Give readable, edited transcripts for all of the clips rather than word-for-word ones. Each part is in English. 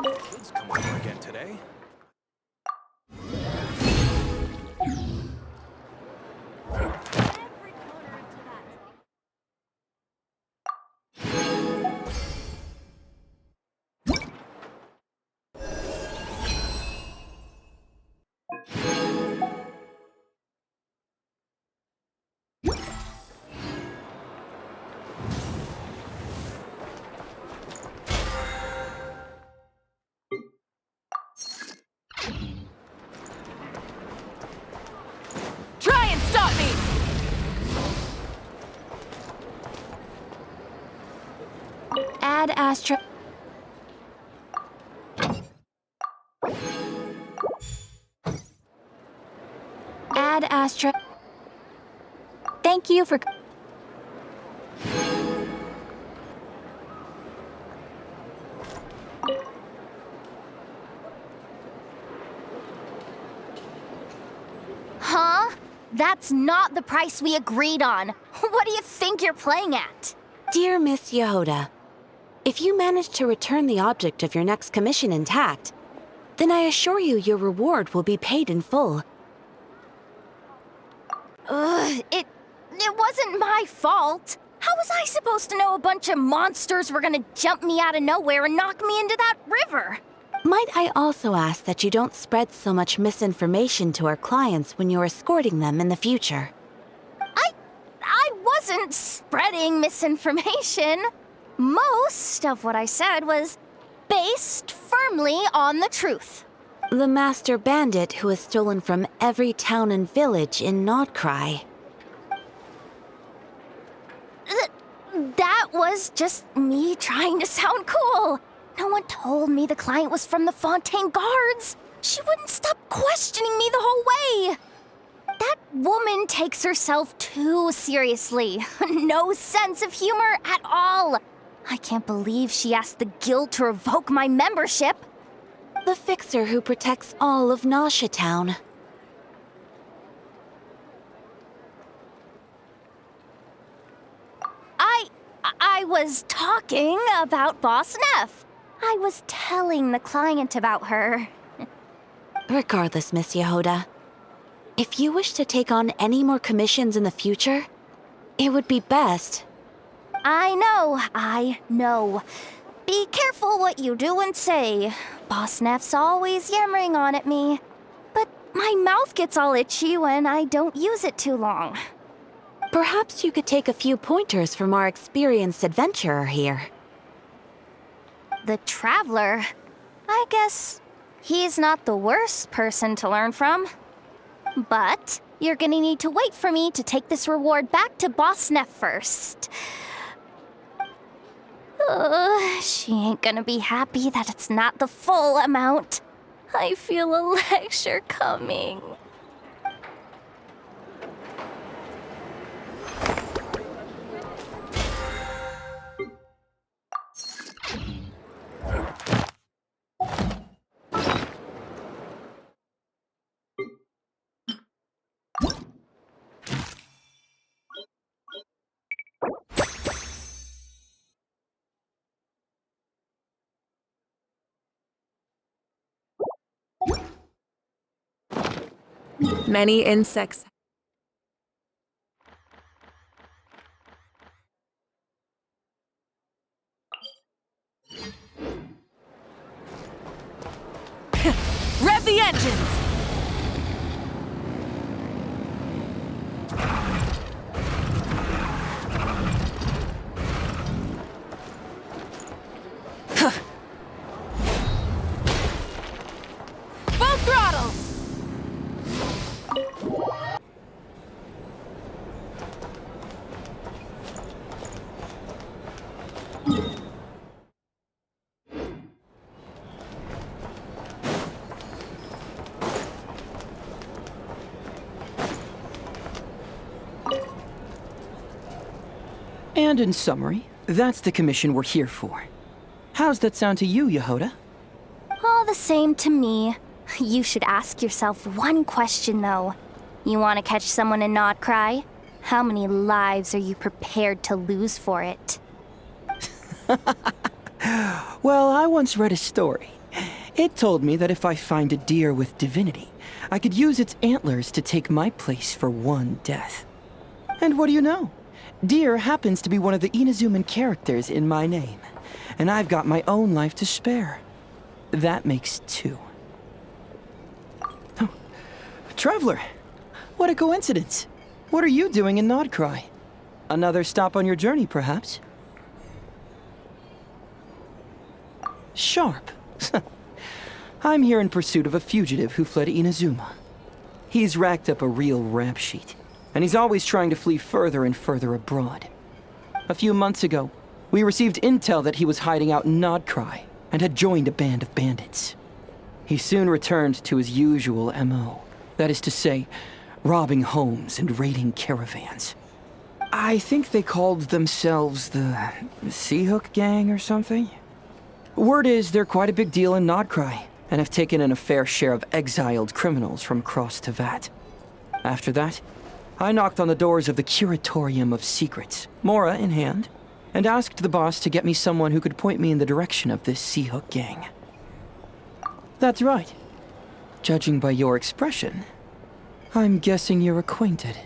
Kids come over again today. Try and stop me! Add Astra. Add Astra. Thank you for. Huh? That's not the price we agreed on. What do you think you're playing at? Dear Miss Yehoda, if you manage to return the object of your next commission intact, then I assure you your reward will be paid in full. It wasn't my fault. How was I supposed to know a bunch of monsters were gonna jump me out of nowhere and knock me into that river? Might I also ask that you don't spread so much misinformation to our clients when you're escorting them in the future? I wasn't spreading misinformation. Most of what I said was based firmly on the truth. The master bandit who has stolen from every town and village in Nodcry. That was just me trying to sound cool. No one told me the client was from the Fontaine Guards. She wouldn't stop questioning me the whole way. That woman takes herself too seriously. No sense of humor at all. I can't believe she asked the guild to revoke my membership. The fixer who protects all of Nasha Town. I was talking about Boss Neff. I was telling the client about her. Regardless, Miss Yehoda, if you wish to take on any more commissions in the future, it would be best. I know. Be careful what you do and say. Boss Neff's always yammering on at me. But my mouth gets all itchy when I don't use it too long. Perhaps you could take a few pointers from our experienced adventurer here. The Traveler? I guess he's not the worst person to learn from. But you're gonna need to wait for me to take this reward back to Boss Neff first. She ain't gonna be happy that it's not the full amount. I feel a lecture coming. Many insects. Rev the engines! Full throttle! And in summary, that's the commission we're here for. How's that sound to you, Yehoda? All the same to me. You should ask yourself one question, though. You want to catch someone and not cry? How many lives are you prepared to lose for it? Well, I once read a story. It told me that if I find a deer with divinity, I could use its antlers to take my place for one death. And what do you know? Deer happens to be one of the Inazuman characters in my name, and I've got my own life to spare. That makes two. Oh, Traveler, what a coincidence. What are you doing in Nodcry? Another stop on your journey, perhaps? Sharp. I'm here in pursuit of a fugitive who fled Inazuma. He's racked up a real rap sheet, and he's always trying to flee further and further abroad. A few months ago, we received intel that he was hiding out in Nodcry and had joined a band of bandits. He soon returned to his usual MO, that is to say, robbing homes and raiding caravans. I think they called themselves the Seahook Gang or something. Word is they're quite a big deal in Nodcry, and have taken in a fair share of exiled criminals from across Tevat. After that, I knocked on the doors of the Curatorium of Secrets, Mora in hand, and asked the boss to get me someone who could point me in the direction of this Seahook Gang. That's right. Judging by your expression, I'm guessing you're acquainted.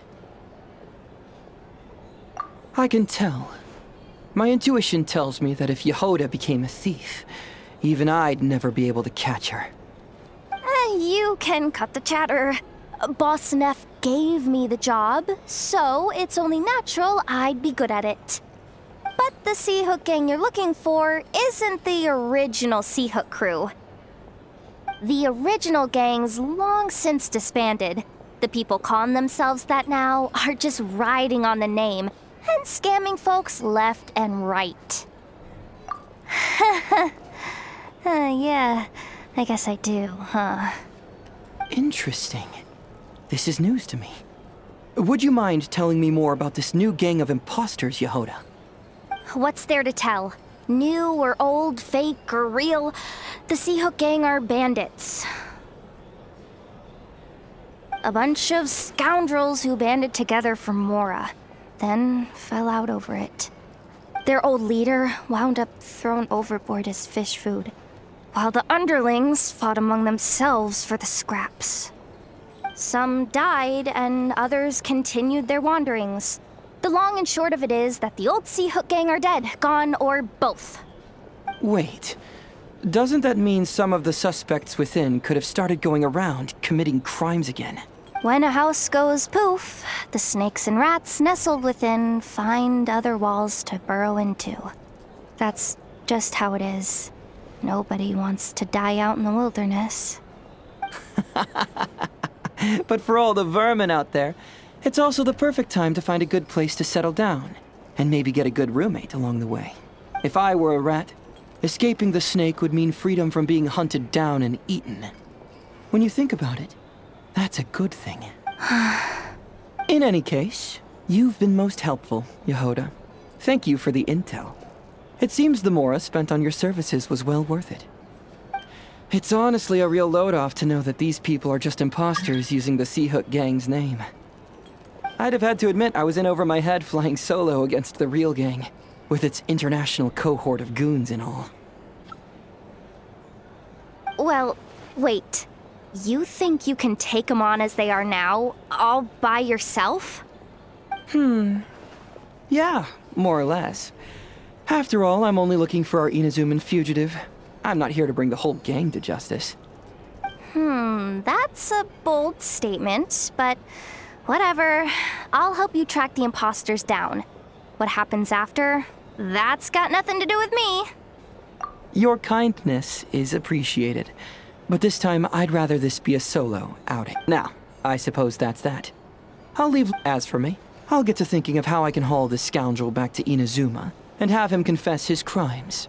I can tell. My intuition tells me that if Yehoda became a thief, even I'd never be able to catch her. You can cut the chatter. Boss Neff gave me the job, so it's only natural I'd be good at it. But the Seahook Gang you're looking for isn't the original Seahook crew. The original gang's long since disbanded. The people calling themselves that now are just riding on the name and scamming folks left and right. Yeah, I guess I do, huh? Interesting. This is news to me. Would you mind telling me more about this new gang of imposters, Yehoda? What's there to tell? New or old, fake or real, the Seahook Gang are bandits. A bunch of scoundrels who banded together for Mora, then fell out over it. Their old leader wound up thrown overboard as fish food, while the underlings fought among themselves for the scraps. Some died, and others continued their wanderings. The long and short of it is that the old Seahook Gang are dead, gone, or both. Wait. Doesn't that mean some of the suspects within could have started going around committing crimes again? When a house goes poof, the snakes and rats nestled within find other walls to burrow into. That's just how it is. Nobody wants to die out in the wilderness. But for all the vermin out there, it's also the perfect time to find a good place to settle down, and maybe get a good roommate along the way. If I were a rat, escaping the snake would mean freedom from being hunted down and eaten. When you think about it, that's a good thing. In any case, you've been most helpful, Yehoda. Thank you for the intel. It seems the Mora spent on your services was well worth it. It's honestly a real load-off to know that these people are just imposters using the Seahook Gang's name. I'd have had to admit I was in over my head flying solo against the real gang, with its international cohort of goons and all. Well, wait. You think you can take them on as they are now, all by yourself? Yeah, more or less. After all, I'm only looking for our Inazuman fugitive. I'm not here to bring the whole gang to justice. That's a bold statement, but whatever. I'll help you track the imposters down. What happens after? That's got nothing to do with me. Your kindness is appreciated, but this time I'd rather this be a solo outing. Now, I suppose that's that. I'll leave. As for me, I'll get to thinking of how I can haul this scoundrel back to Inazuma and have him confess his crimes.